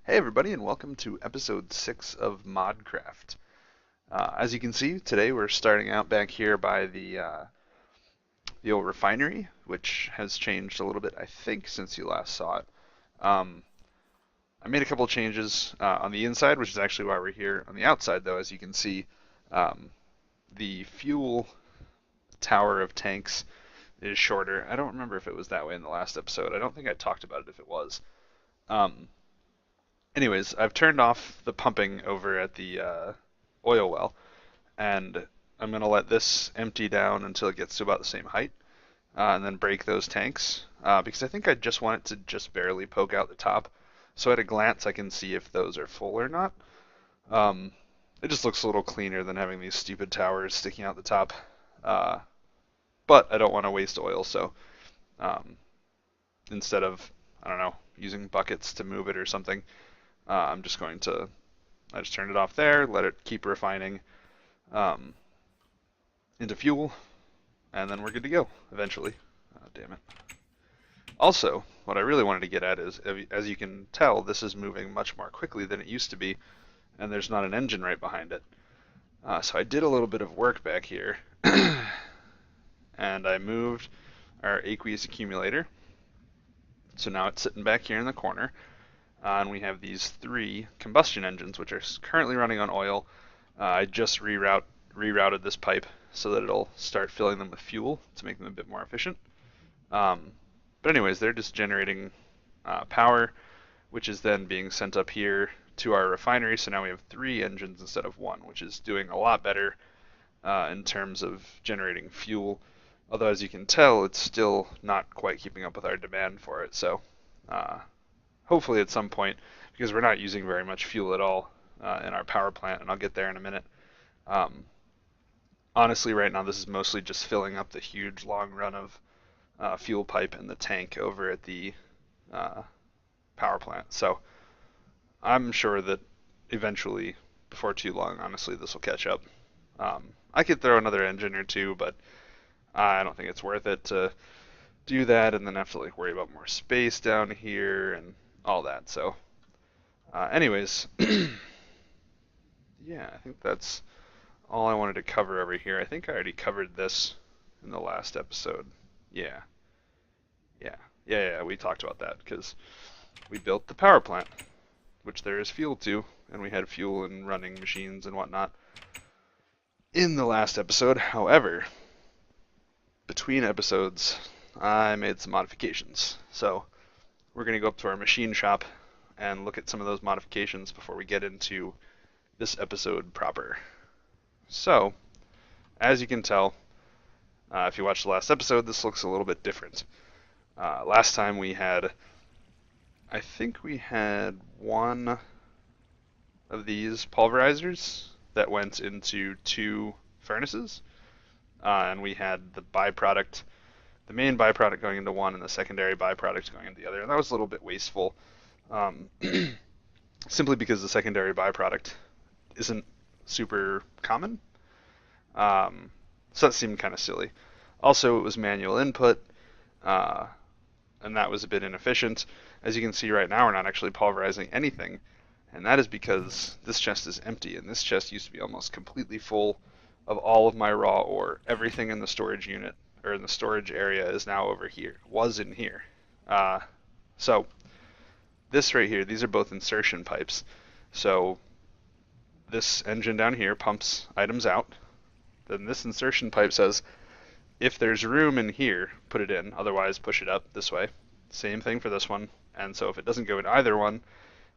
Hey everybody, and welcome to episode 6 of ModCraft. As you can see, today we're starting out back here by the old refinery, which has changed a little bit, I think, since you last saw it. Um, I made a couple of changes on the inside, which is actually why we're here. On the outside, though, as you can see, um, the fuel tower of tanks is shorter. I don't remember if it was that way in the last episode. I don't think I talked about it if it was. Um, Anyways, I've turned off the pumping over at the oil well, and I'm going to let this empty down until it gets to about the same height, and then break those tanks, because I think I just want it to just barely poke out the top, so at a glance I can see if those are full or not. Um, it just looks a little cleaner than having these stupid towers sticking out the top, uh, but I don't want to waste oil, so um, instead of, I don't know, using buckets to move it or something, I'm just going to, I just turned it off there, let it keep refining um, into fuel, and then we're good to go eventually. Damn it. Also, what I really wanted to get at is, as you can tell, this is moving much more quickly than it used to be, and there's not an engine right behind it. So I did a little bit of work back here, and I moved our aqueous accumulator. So now it's sitting back here in the corner. And we have these three combustion engines, which are currently running on oil. I just rerouted this pipe so that it'll start filling them with fuel to make them a bit more efficient. But anyways, they're just generating power, which is then being sent up here to our refinery. So now we have three engines instead of one, which is doing a lot better in terms of generating fuel. Although, as you can tell, it's still not quite keeping up with our demand for it. So hopefully at some point, because we're not using very much fuel at all in our power plant, and I'll get there in a minute. Honestly, right now this is mostly just filling up the huge long run of fuel pipe in the tank over at the power plant. So I'm sure that eventually, before too long, honestly, this will catch up. I could throw another engine or two, but I don't think it's worth it to do that and then have to like worry about more space down here and all that. So anyways, yeah, I think that's all I wanted to cover over here. I think I already covered this in the last episode. Yeah, yeah, we talked about that because we built the power plant, which there is fuel to, and we had fuel and running machines and whatnot in the last episode. However, between episodes, I made some modifications. So we're going to go up to our machine shop and look at some of those modifications before we get into this episode proper. So, as you can tell, if you watched the last episode, this looks a little bit different. Last time we had, I think we had one of these pulverizers that went into two furnaces, and we had the byproduct, the main byproduct going into one and the secondary byproduct going into the other, and that was a little bit wasteful, simply because the secondary byproduct isn't super common. So that seemed kind of silly. Also, it was manual input, and that was a bit inefficient. As you can see right now, we're not actually pulverizing anything, and that is because this chest is empty, and this chest used to be almost completely full of all of my raw ore. Everything in the storage unit, or in the storage area, is now over here, was in here. So this right here, these are both insertion pipes. So this engine down here pumps items out. Then this insertion pipe says, if there's room in here, put it in, otherwise push it up this way. Same thing for this one. And so if it doesn't go in either one,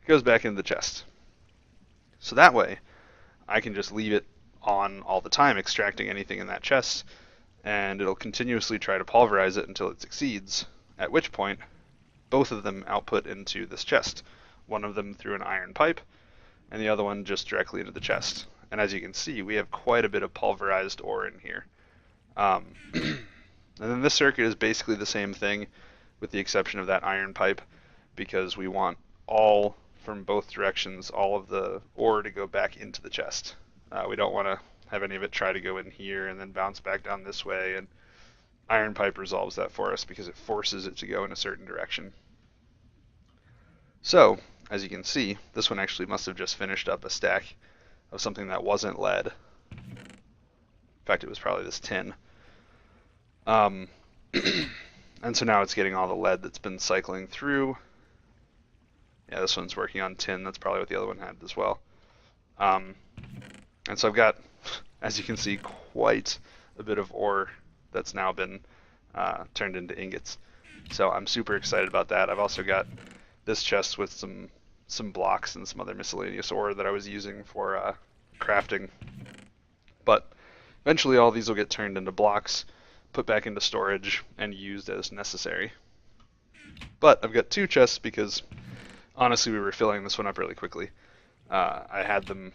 it goes back in the chest. So that way, I can just leave it on all the time, extracting anything in that chest, and it'll continuously try to pulverize it until it succeeds, at which point both of them output into this chest. One of them through an iron pipe, and the other one just directly into the chest. And as you can see, we have quite a bit of pulverized ore in here. And then this circuit is basically the same thing, with the exception of that iron pipe, because we want all, from both directions, all of the ore to go back into the chest. We don't want to have any of it try to go in here and then bounce back down this way, and iron pipe resolves that for us because it forces it to go in a certain direction. So, as you can see, this one actually must have just finished up a stack of something that wasn't lead. In fact, it was probably this tin. Um, and so now it's getting all the lead that's been cycling through. Yeah, this one's working on tin. That's probably what the other one had as well. And so I've got, as you can see, quite a bit of ore that's now been turned into ingots. So I'm super excited about that. I've also got this chest with some blocks and some other miscellaneous ore that I was using for crafting. But eventually all these will get turned into blocks, put back into storage, and used as necessary. But I've got two chests because honestly we were filling this one up really quickly. I had them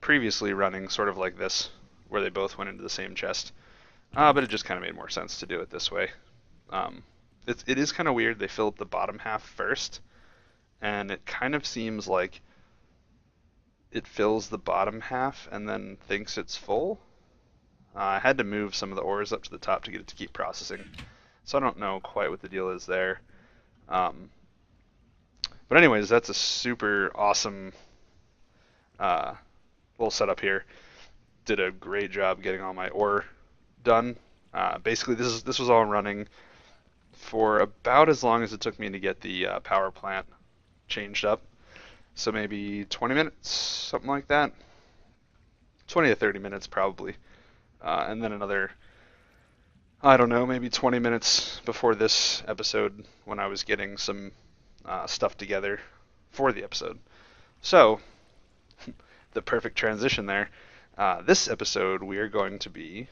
previously running sort of like this, where they both went into the same chest. But it just kind of made more sense to do it this way. It is kind of weird. They fill up the bottom half first, and it kind of seems like it fills the bottom half and then thinks it's full. I had to move some of the ores up to the top to get it to keep processing, so I don't know quite what the deal is there. But anyways, that's a super awesome little setup here. Did a great job getting all my ore done. Basically, this was all running for about as long as it took me to get the power plant changed up. So maybe 20 minutes, something like that. 20 to 30 minutes probably. And then another, I don't know, maybe 20 minutes before this episode when I was getting some stuff together for the episode. So, the perfect transition there. This episode we are going to be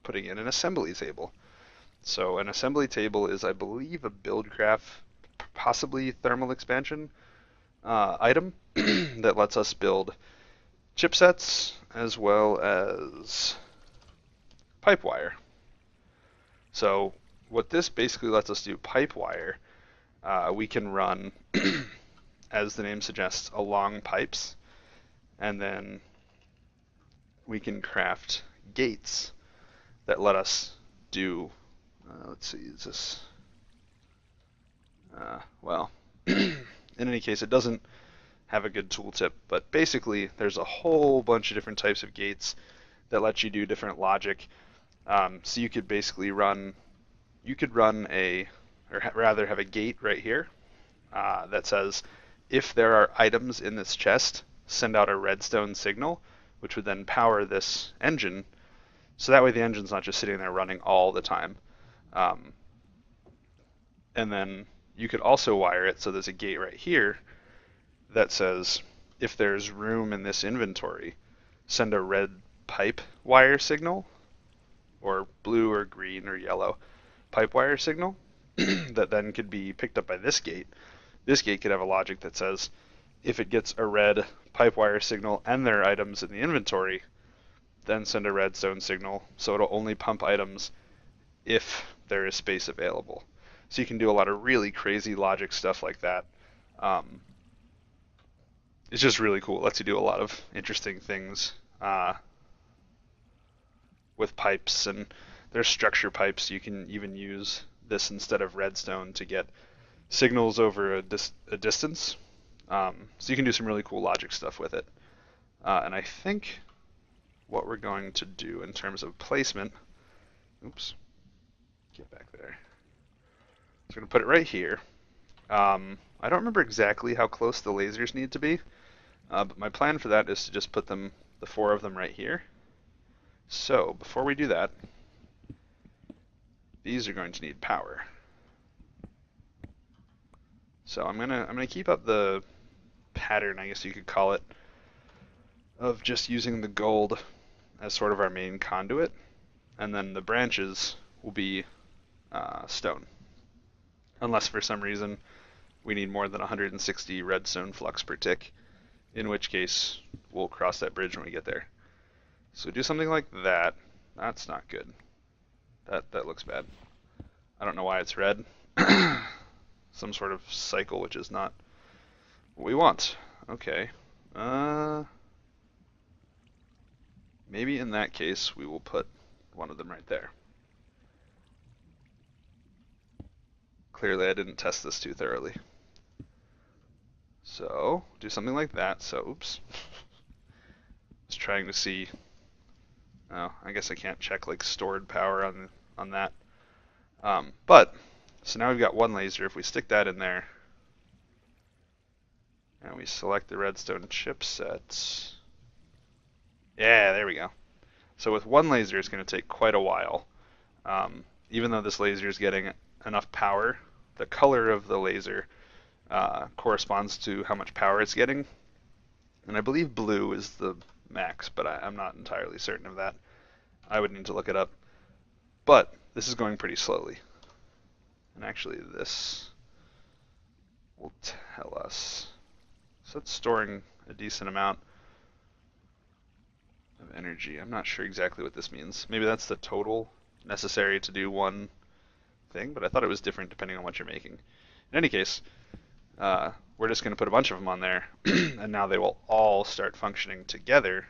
putting in an assembly table. So an assembly table is, I believe, a Buildcraft, possibly thermal expansion item that lets us build chipsets as well as pipe wire. So what this basically lets us do, pipe wire, we can run, as the name suggests, along pipes, and then we can craft gates that let us do, let's see, is this, well, in any case, it doesn't have a good tooltip, but basically there's a whole bunch of different types of gates that let you do different logic. So you could basically run rather have a gate right here that says, if there are items in this chest, send out a redstone signal, which would then power this engine. So that way the engine's not just sitting there running all the time. And then you could also wire it so there's a gate right here that says, if there's room in this inventory, send a red pipe wire signal, or blue or green or yellow pipe wire signal that then could be picked up by this gate. This gate could have a logic that says, if it gets a red pipe wire signal and there are items in the inventory, then send a redstone signal, so it'll only pump items if there is space available. So you can do a lot of really crazy logic stuff like that. It's just really cool. It lets you do a lot of interesting things with pipes, and there's structure pipes. You can even use this instead of redstone to get signals over a distance. So you can do some really cool logic stuff with it. And I think what we're going to do in terms of placement, oops, get back there. So we're going to put it right here. I don't remember exactly how close the lasers need to be, but my plan for that is to just put them, the 4 of them, right here. So before we do that, these are going to need power. So I'm gonna keep up the pattern, I guess you could call it, of just using the gold as sort of our main conduit, and then the branches will be stone. Unless for some reason we need more than 160 redstone flux per tick, in which case we'll cross that bridge when we get there. So do something like that. That's not good. That looks bad. I don't know why it's red. Some sort of cycle, which is not what we want. Okay. Maybe in that case we will put one of them right there. Clearly I didn't test this too thoroughly. So do something like that. So oops. Just trying to see. Oh, I guess I can't check like stored power on that. But so now we've got one laser. If we stick that in there and we select the redstone chipsets, yeah, there we go. So with one laser, it's going to take quite a while. Even though this laser is getting enough power, the color of the laser corresponds to how much power it's getting. And I believe blue is the max, but I'm not entirely certain of that. I would need to look it up. But this is going pretty slowly. And actually this will tell us. So it's storing a decent amount of energy. I'm not sure exactly what this means. Maybe that's the total necessary to do one thing, but I thought it was different depending on what you're making. In any case, we're just going to put a bunch of them on there, and now they will all start functioning together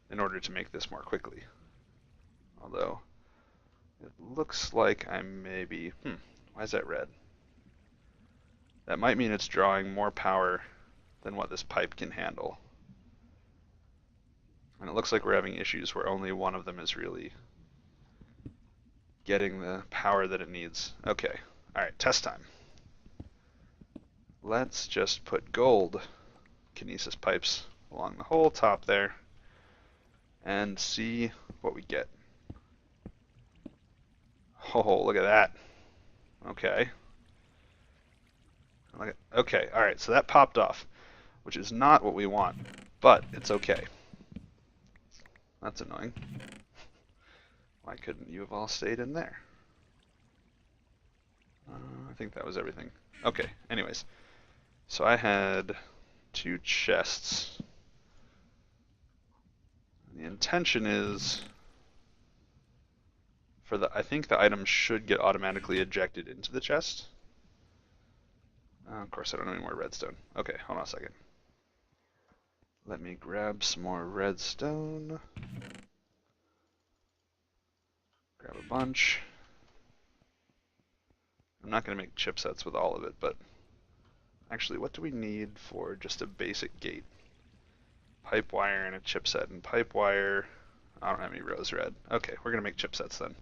in order to make this more quickly. Although, it looks like I maybe... why is that red? That might mean it's drawing more power than what this pipe can handle. And it looks like we're having issues where only one of them is really getting the power that it needs. Okay, alright, test time. Let's just put gold kinesis pipes along the whole top there and see what we get. Oh, look at that. Okay. Okay, alright, so that popped off, which is not what we want, but it's okay. That's annoying. Why couldn't you have all stayed in there? I think that was everything. Okay, anyways. So I had 2 chests. The intention is for I think the item should get automatically ejected into the chest. Of course, I don't have any more redstone. Okay, hold on a second. Let me grab some more redstone. Grab a bunch. I'm not going to make chipsets with all of it, but actually, what do we need for just a basic gate? Pipe wire and a chipset. And pipe wire, I don't have any rose red. Okay, we're going to make chipsets then.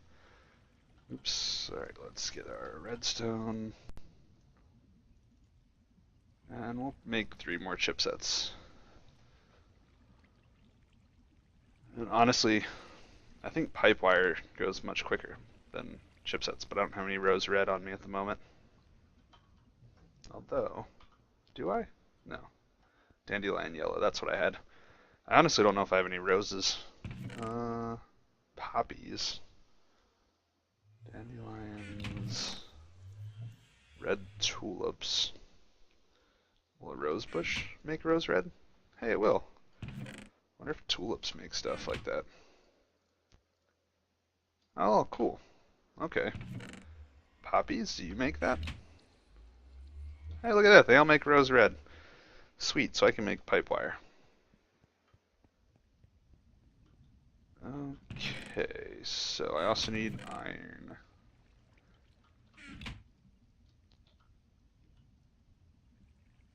Oops, alright, let's get our redstone. And we'll make 3 more chipsets. And honestly, I think pipe wire goes much quicker than chipsets, but I don't have any rose red on me at the moment. Although, do I? No. Dandelion yellow, that's what I had. I honestly don't know if I have any roses. Poppies. Dandelions. Red tulips. Will a rose bush make rose red? Hey, it will. Wonder if tulips make stuff like that. Oh, cool. Okay. Poppies, do you make that? Hey, look at that. They all make rose red. Sweet, so I can make pipe wire. Okay, so I also need iron.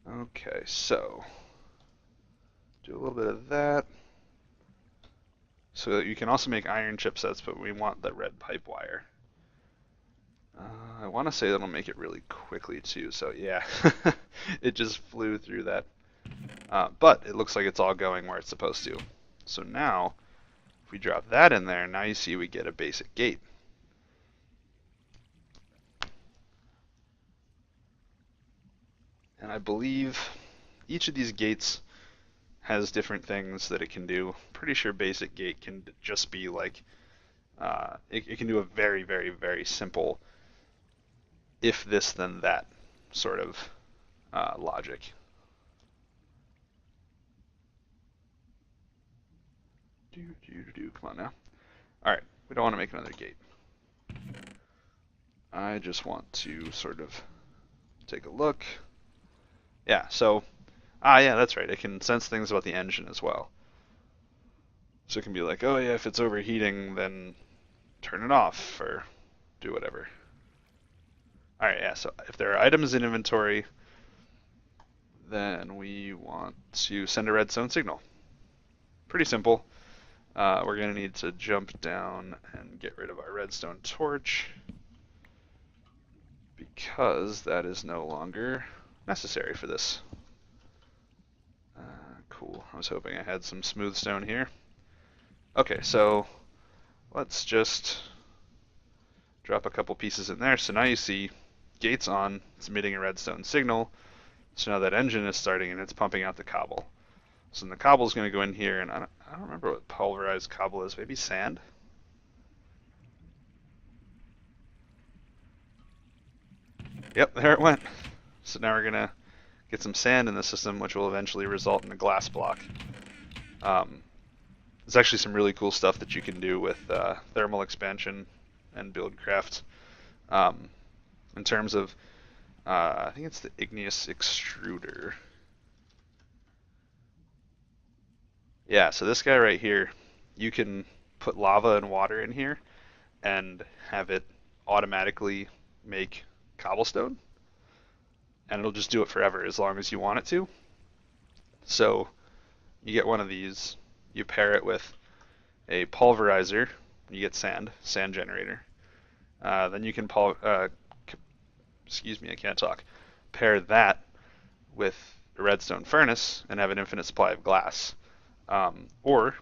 Okay, so do a little bit of that. So you can also make iron chipsets, but we want the red pipe wire. I want to say that'll make it really quickly too, so yeah, it just flew through that. But it looks like it's all going where it's supposed to. So now, if we drop that in there, now you see we get a basic gate. And I believe each of these gates has different things that it can do. Pretty sure basic gate can just be like, it can do a very, very, very simple if this then that sort of logic. Come on now. Alright, we don't want to make another gate. I just want to sort of take a look. Yeah, so, yeah, that's right. It can sense things about the engine as well. So it can be like, oh yeah, if it's overheating, then turn it off, or do whatever. Alright, yeah, so if there are items in inventory then we want to send a redstone signal. Pretty simple. We're going to need to jump down and get rid of our redstone torch because that is no longer necessary for this. Cool. I was hoping I had some smooth stone here. Okay, so let's just drop a couple pieces in there. So now you see gates on, it's emitting a redstone signal. So now that engine is starting and it's pumping out the cobble. So then the cobble is going to go in here, and I don't remember what pulverized cobble is. Maybe sand? Yep, there it went. So now we're going to get some sand in the system, which will eventually result in a glass block. There's actually some really cool stuff that you can do with thermal expansion and Buildcraft. In terms of, I think it's the igneous extruder. Yeah, so this guy right here, you can put lava and water in here and have it automatically make cobblestone, and it'll just do it forever as long as you want it to. So you get one of these, you pair it with a pulverizer, you get sand generator. Then you can excuse me, I can't talk. Pair that with a redstone furnace and have an infinite supply of glass. Or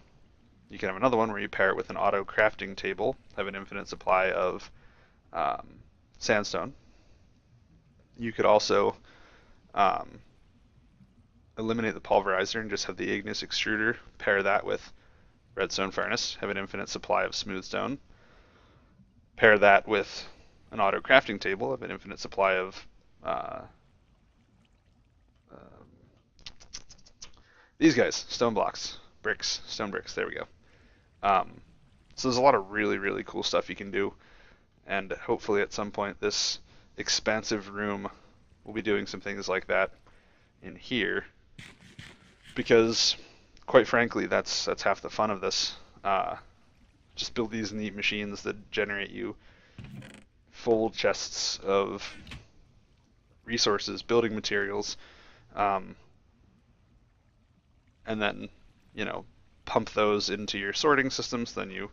you can have another one where you pair it with an auto crafting table, have an infinite supply of sandstone. You could also eliminate the pulverizer and just have the igneous extruder, pair that with redstone furnace, have an infinite supply of smooth stone. Pair that with an auto crafting table, have an infinite supply of these guys, stone blocks, bricks, stone bricks, there we go. So there's a lot of really, really cool stuff you can do, and hopefully at some point this expansive room will be doing some things like that in here, because quite frankly that's half the fun of this. Just build these neat machines that generate you full chests of resources, building materials, and then, you know, pump those into your sorting systems. Then you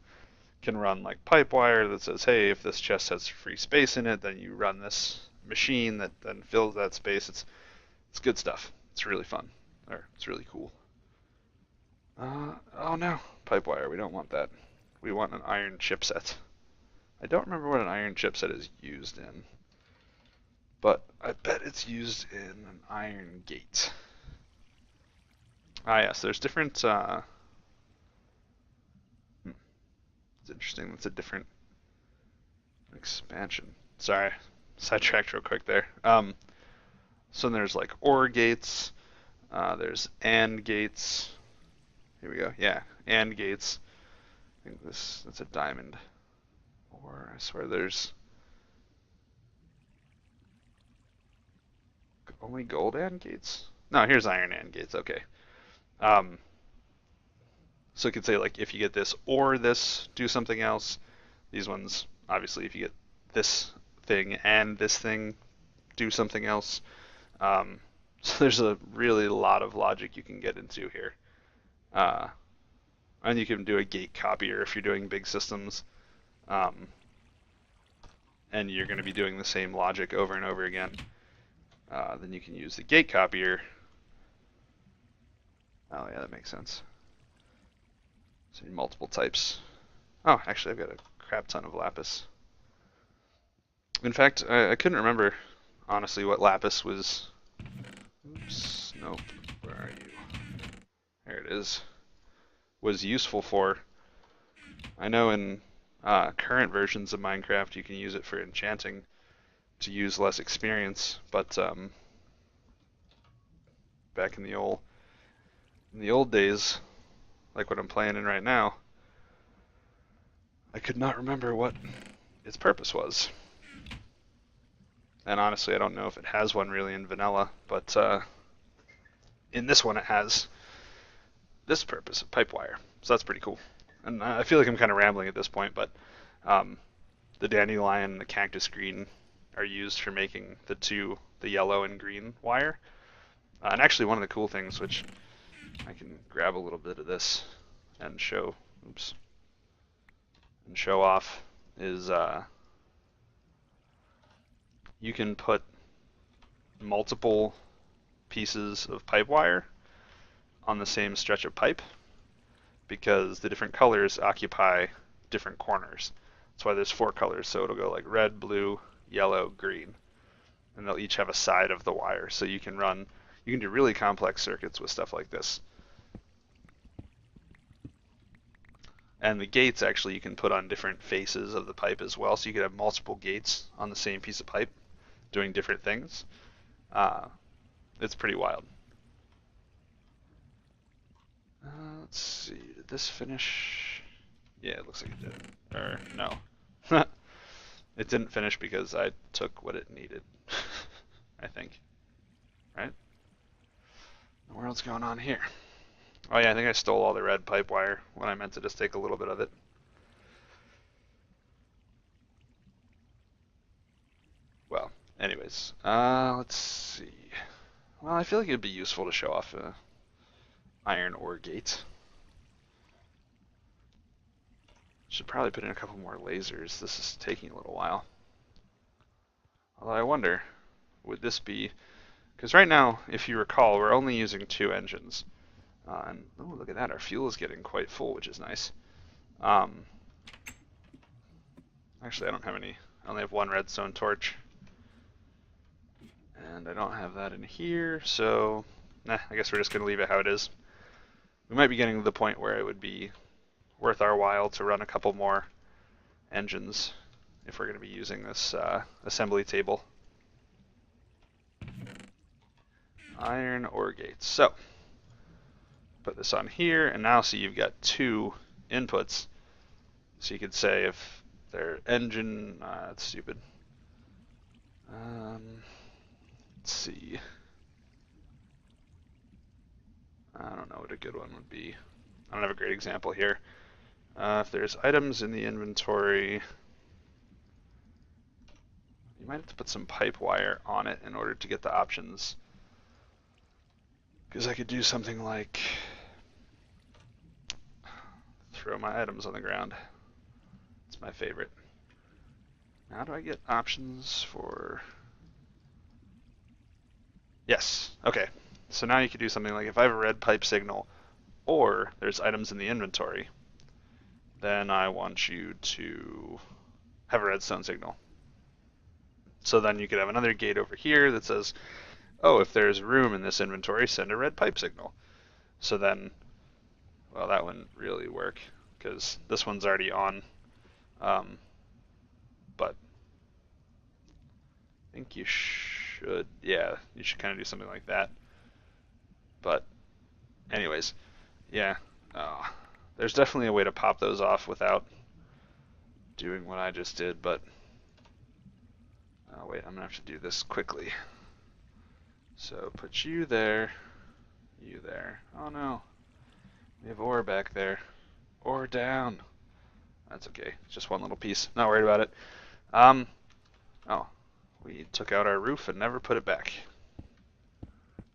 can run like pipe wire that says, hey, if this chest has free space in it, then you run this machine that then fills that space. It's good stuff. It's really fun, or it's really cool. Oh no, pipe wire, we don't want that. We want an iron chipset. I don't remember what an iron chipset is used in, but I bet it's used in an iron gate. Ah yes, there's different, it's interesting, that's a different expansion. Sorry, sidetracked real quick there. So there's like OR gates, there's AND gates. Here we go, yeah, AND gates. I think that's a diamond. Or I swear there's only gold AND gates? No, here's iron AND gates, okay. So it could say like if you get this or this, do something else. These ones, obviously, if you get this thing and this thing, do something else. So there's a really lot of logic you can get into here. And you can do a gate copier if you're doing big systems. And you're going to be doing the same logic over and over again. Then you can use the gate copier. Oh yeah, that makes sense. So multiple types. Oh, actually I've got a crap ton of lapis. In fact, I couldn't remember, honestly, what lapis was. Oops, nope, where are you? There it is. Was useful for. I know in current versions of Minecraft you can use it for enchanting to use less experience, but back in the old days, like what I'm playing in right now, I could not remember what its purpose was. And honestly, I don't know if it has one really in vanilla, but in this one it has this purpose of pipe wire. So that's pretty cool. And I feel like I'm kind of rambling at this point, but the dandelion and the cactus green are used for making the yellow and green wire. And actually, one of the cool things, which I can grab a little bit of this and show, oops, and show off, is you can put multiple pieces of pipe wire on the same stretch of pipe because the different colors occupy different corners. That's why there's 4 colors, so it'll go like red, blue, yellow, green, and they'll each have a side of the wire. So you can do really complex circuits with stuff like this. And the gates actually you can put on different faces of the pipe as well, so you could have multiple gates on the same piece of pipe doing different things. It's pretty wild. Let's see, did this finish? Yeah, it looks like it did. Or, no. It didn't finish because I took what it needed, I think. Right? What else going on here? Oh yeah, I think I stole all the red pipe wire when I meant to just take a little bit of it. Well, anyways, let's see. Well, I feel like it'd be useful to show off a iron ore gate. Should probably put in a couple more lasers. This is taking a little while. Although I wonder, would this be... Because right now, if you recall, we're only using 2 engines. And oh, look at that, our fuel is getting quite full, which is nice. Actually, I don't have any. I only have 1 redstone torch. And I don't have that in here, so I guess we're just going to leave it how it is. We might be getting to the point where it would be worth our while to run a couple more engines if we're going to be using this assembly table. Iron ore gates. So, put this on here, and now see you've got 2 inputs. So you could say if their engine, that's stupid. Let's see. I don't know what a good one would be. I don't have a great example here. If there's items in the inventory, you might have to put some pipe wire on it in order to get the options. Because I could do something like throw my items on the ground. It's my favorite. How do I get options for... Yes, okay. So now you could do something like if I have a red pipe signal or there's items in the inventory, then I want you to have a redstone signal. So then you could have another gate over here that says, oh, if there's room in this inventory, send a red pipe signal. So then, well, that wouldn't really work because this one's already on. But I think you should, yeah, you should kind of do something like that. But anyways, yeah, there's definitely a way to pop those off without doing what I just did, but wait, I'm gonna have to do this quickly. So put you there, you there. Oh no, we have ore back there. Ore down. That's okay, it's just one little piece. Not worried about it. Oh, we took out our roof and never put it back.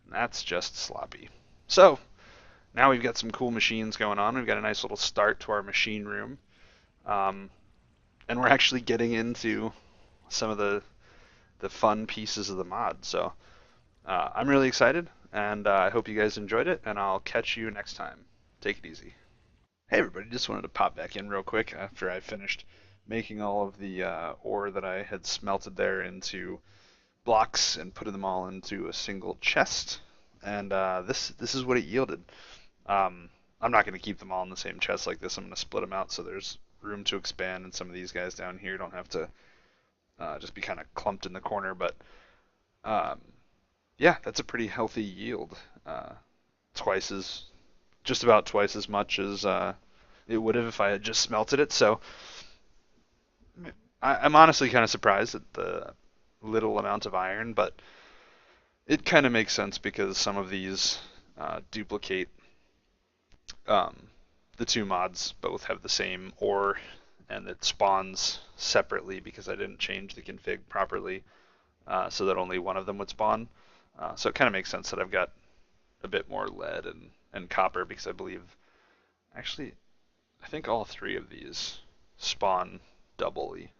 That's just sloppy. So, now we've got some cool machines going on. We've got a nice little start to our machine room. And we're actually getting into some of the fun pieces of the mod. So, I'm really excited, and I hope you guys enjoyed it, and I'll catch you next time. Take it easy. Hey everybody, just wanted to pop back in real quick after I finished making all of the ore that I had smelted there into blocks and putting them all into a single chest, and this is what it yielded. I'm not going to keep them all in the same chest like this. I'm going to split them out so there's room to expand, and some of these guys down here don't have to just be kind of clumped in the corner. But yeah, that's a pretty healthy yield. Just about twice as much as it would have if I had just smelted it. So I'm honestly kind of surprised at the little amount of iron, but it kind of makes sense because some of these duplicate the 2 mods both have the same ore, and it spawns separately because I didn't change the config properly so that only one of them would spawn. So it kind of makes sense that I've got a bit more lead and copper because I believe, actually, I think all three of these spawn doubly.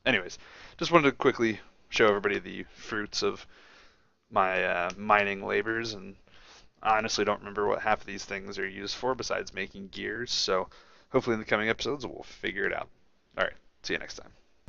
Anyways, just wanted to quickly show everybody the fruits of my mining labors, and I honestly don't remember what half of these things are used for besides making gears, so hopefully in the coming episodes we'll figure it out. Alright, see you next time.